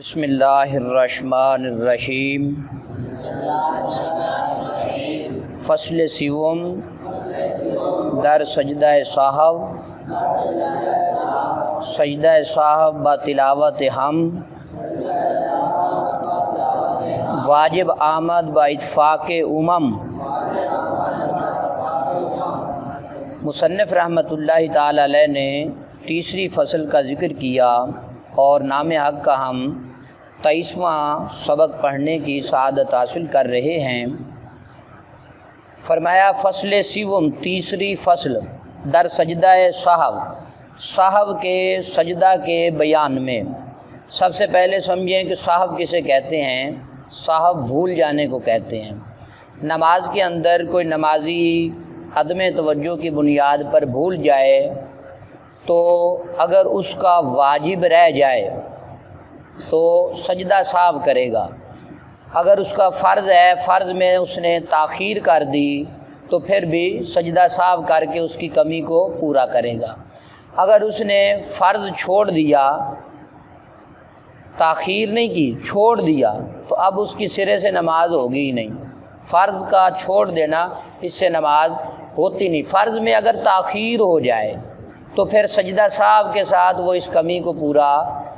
بسم اللہ الرحمن الرحیم۔ فصل سیوم در سجدہ صاحب، سجدہ صاحب با تلاوت ہم، واجب آمد با اتفاق امم۔ مصنف رحمۃ اللہ تعالی علیہ نے تیسری فصل کا ذکر کیا اور نام حق کا ہم 23واں سبق پڑھنے کی سعادت حاصل کر رہے ہیں۔ فرمایا فصل سیوم، تیسری فصل، در سجدہ صاحب، صاحب کے سجدہ کے بیان میں۔ سب سے پہلے سمجھیں کہ صاحب کسے کہتے ہیں؟ صاحب بھول جانے کو کہتے ہیں۔ نماز کے اندر کوئی نمازی عدم توجہ کی بنیاد پر بھول جائے تو اگر اس کا واجب رہ جائے تو سجدہ صاحب کرے گا، اگر اس کا فرض ہے، فرض میں اس نے تاخیر کر دی تو پھر بھی سجدہ صاحب کر کے اس کی کمی کو پورا کرے گا۔ اگر اس نے فرض چھوڑ دیا، تاخیر نہیں کی، چھوڑ دیا، تو اب اس کی سرے سے نماز ہوگی ہی نہیں۔ فرض کا چھوڑ دینا، اس سے نماز ہوتی نہیں۔ فرض میں اگر تاخیر ہو جائے تو پھر سجدہ صاحب کے ساتھ وہ اس کمی کو پورا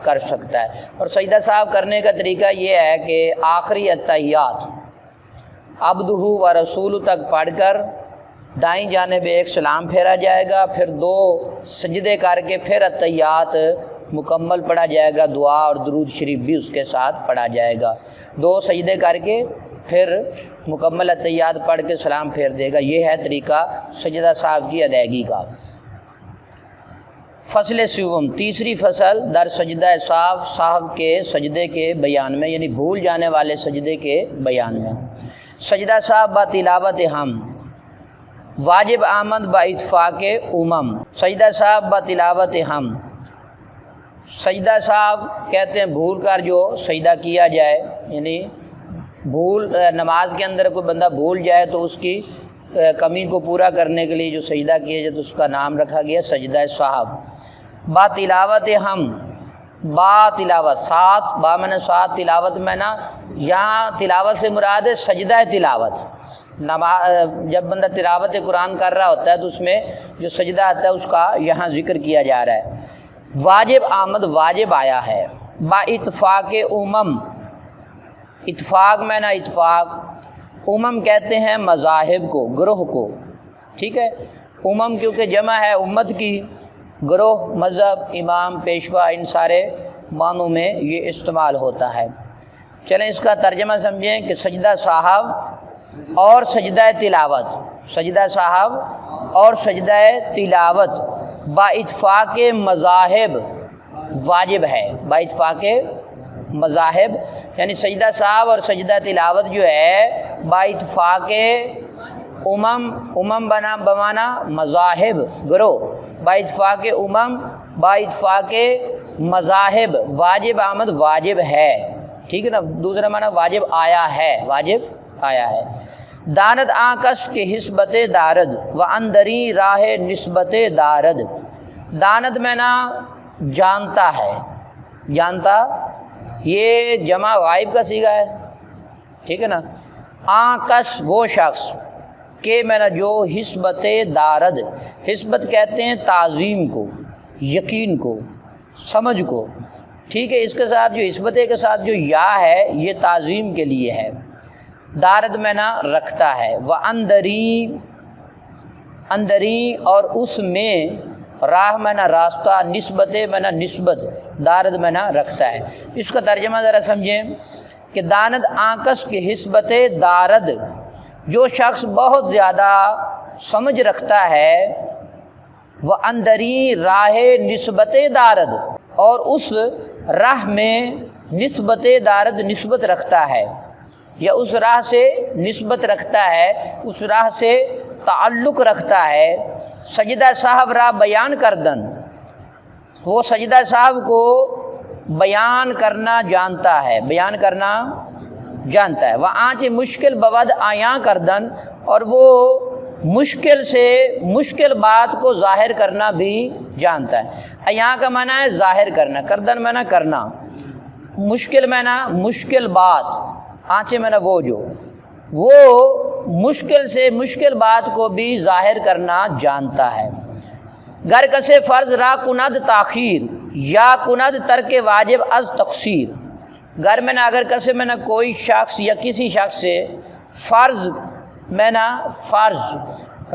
کر سکتا ہے۔ اور سجدہ صاحب کرنے کا طریقہ یہ ہے کہ آخری اتحیات عبدہ و رسول تک پڑھ کر دائیں جانب ایک سلام پھیرا جائے گا، پھر 2 سجدے کر کے پھر اتحیات مکمل پڑھا جائے گا، دعا اور درود شریف بھی اس کے ساتھ پڑھا جائے گا۔ 2 سجدے کر کے پھر مکمل اتحیات پڑھ کے سلام پھیر دے گا۔ یہ ہے طریقہ سجدہ صاحب کی ادائیگی کا۔ فصل سیوم، تیسری فصل، در سجدہ صاحب، صاحب کے سجدے کے بیان میں، یعنی بھول جانے والے سجدے کے بیان میں۔ سجدہ صاحب با تلاوت ہم، واجب آمد با اتفاق امم۔ سجدہ صاحب با تلاوت ہم، سجدہ صاحب کہتے ہیں بھول کر جو سجدہ کیا جائے، یعنی نماز کے اندر کوئی بندہ بھول جائے تو اس کی کمی کو پورا کرنے کے لیے جو سجدہ کیا جائے تو اس کا نام رکھا گیا سجدہ صاحب۔ با تلاوت ہم، با تلاوت، ساتھ، با میں نے ساتھ، تلاوت میں نا، یہاں تلاوت سے مراد ہے سجدہ تلاوت۔ جب بندہ تلاوت قرآن کر رہا ہوتا ہے تو اس میں جو سجدہ آتا ہے اس کا یہاں ذکر کیا جا رہا ہے۔ واجب آمد، واجب آیا ہے، با اتفاق امم، اتفاق میں نا اتفاق، امم کہتے ہیں مذاہب کو، گروہ کو، ٹھیک ہے۔ امم کیونکہ جمع ہے امت کی، گروہ، مذہب، امام، پیشوا، ان سارے معنوں میں یہ استعمال ہوتا ہے۔ چلیں اس کا ترجمہ سمجھیں کہ سجدہ صاحب اور سجدہ تلاوت، سجدہ صاحب اور سجدہ تلاوت با اتفاق مذاہب واجب ہے، با اتفاق مذاہب، یعنی سجدہ صاحب اور سجدہ تلاوت جو ہے با اتفاق امم بمانا مذاہب، گروہ، با اتفاق امم، با اتفاق مذاہب، واجب آمد، واجب ہے، ٹھیک ہے نا۔ دوسرا معنی واجب آیا ہے، واجب آیا ہے۔ داند آکس کے حسبت دارد و اندری راہ نسبت دارد۔ داند میں نا جانتا ہے، جانتا، یہ جمع غائب کا صیغہ ہے، ٹھیک ہے نا۔ آکس وہ شخص کہ میں نے جو حسبت دارد، حسبت کہتے ہیں تعظیم کو، یقین کو، سمجھ کو، ٹھیک ہے۔ اس کے ساتھ جو حسبت کے ساتھ جو یا ہے یہ تعظیم کے لیے ہے۔ دارد میں نہ رکھتا ہے، وہ اندری، اندری اور اس میں، راہ میں نہ راستہ، نسبت میں نہ نسبت، دارد میں نہ رکھتا ہے۔ اس کا ترجمہ ذرا سمجھیں کہ داند آنکس کے حسبت دارد، جو شخص بہت زیادہ سمجھ رکھتا ہے، وہ اندری راہ نسبت دارد، اور اس راہ میں نسبت دارد، نسبت رکھتا ہے، یا اس راہ سے نسبت رکھتا ہے، اس راہ سے تعلق رکھتا ہے۔ سجدہ صاحب را بیان کردن، وہ سجدہ صاحب کو بیان کرنا جانتا ہے، بیان کرنا جانتا ہے۔ وہ آنچ مشکل بود آیاں کردن، اور وہ مشکل سے مشکل بات کو ظاہر کرنا بھی جانتا ہے۔ آیاں کا معنی ہے ظاہر کرنا، کردن معنی کرنا۔ مشکل میں نا مشکل بات، آنچے میں نا وہ مشکل سے مشکل بات کو بھی ظاہر کرنا جانتا ہے۔ گر کسے فرض را کند تاخیر یا کند ترک واجب از تقصیر، گر میں نا اگر کسے میں نا کوئی شخص یا کسی شخص سے فرض میں نا فرض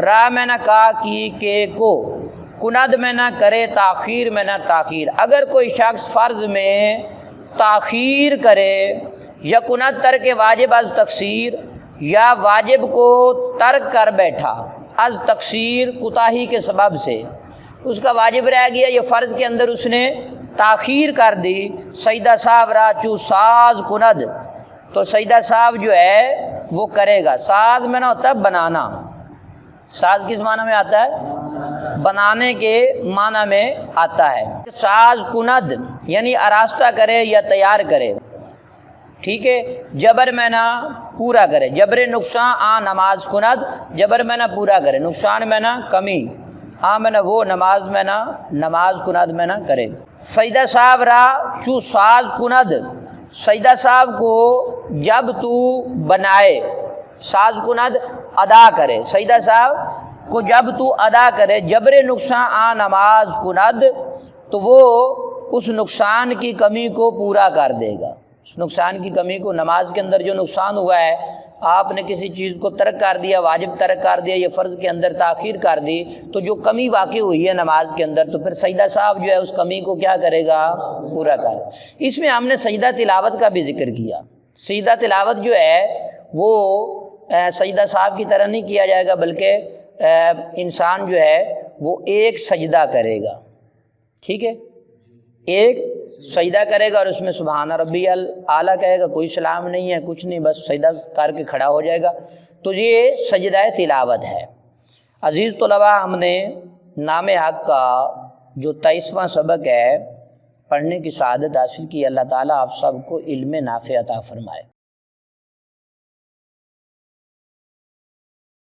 را میں نا کا کی کے کو، کند میں نا کرے تاخیر میں نا تاخیر، اگر کوئی شخص فرض میں تاخیر کرے، یا کند ترک واجب از تقصیر، یا واجب کو ترک کر بیٹھا، از تقصیر کوتاہی کے سبب سے اس کا واجب رہ گیا، یہ فرض کے اندر اس نے تاخیر کر دی، سجدہ صاحب را چو ساز کند، تو سجدہ صاحب جو ہے وہ کرے گا۔ ساز میں نہ ہوتا ہے بنانا، ساز کس معنی میں آتا ہے؟ بنانے کے معنی میں آتا ہے۔ ساز کند یعنی آراستہ کرے یا تیار کرے، ٹھیک ہے، جبر میں نہ پورا کرے، جبر نقصان آ نماز کند، جبر میں نہ پورا کرے، نقصان میں نہ کمی، آ میں نہ وہ نماز میں نہ نماز کند میں نہ کرے۔ سجدہ صاحب را چو ساز کند، سجدہ صاحب کو جب تو بنائے، ساز کند ادا کرے، سجدہ صاحب کو جب تو ادا کرے، جبر نقصان آ نماز کند، تو وہ اس نقصان کی کمی کو پورا کر دے گا، اس نقصان کی کمی کو، نماز کے اندر جو نقصان ہوا ہے، آپ نے کسی چیز کو ترک کر دیا، واجب ترک کر دیا، یہ فرض کے اندر تاخیر کر دی، تو جو کمی واقع ہوئی ہے نماز کے اندر، تو پھر سجدہ صاحب جو ہے اس کمی کو کیا کرے گا؟ پورا کر۔ اس میں ہم نے سجدہ تلاوت کا بھی ذکر کیا۔ سجدہ تلاوت جو ہے وہ سجدہ صاحب کی طرح نہیں کیا جائے گا، بلکہ انسان جو ہے وہ ایک سجدہ کرے گا، ٹھیک ہے، ایک سجدہ کرے گا اور اس میں سبحان ربی اعلیٰ کہے گا، کوئی سلام نہیں ہے، کچھ نہیں، بس سجدہ کر کے کھڑا ہو جائے گا، تو یہ سجدہ تلاوت ہے۔ عزیز طلباء، ہم نے نام حق کا جو 23واں سبق ہے پڑھنے کی سعادت حاصل کی۔ اللہ تعالیٰ آپ سب کو علم نافع عطا فرمائے۔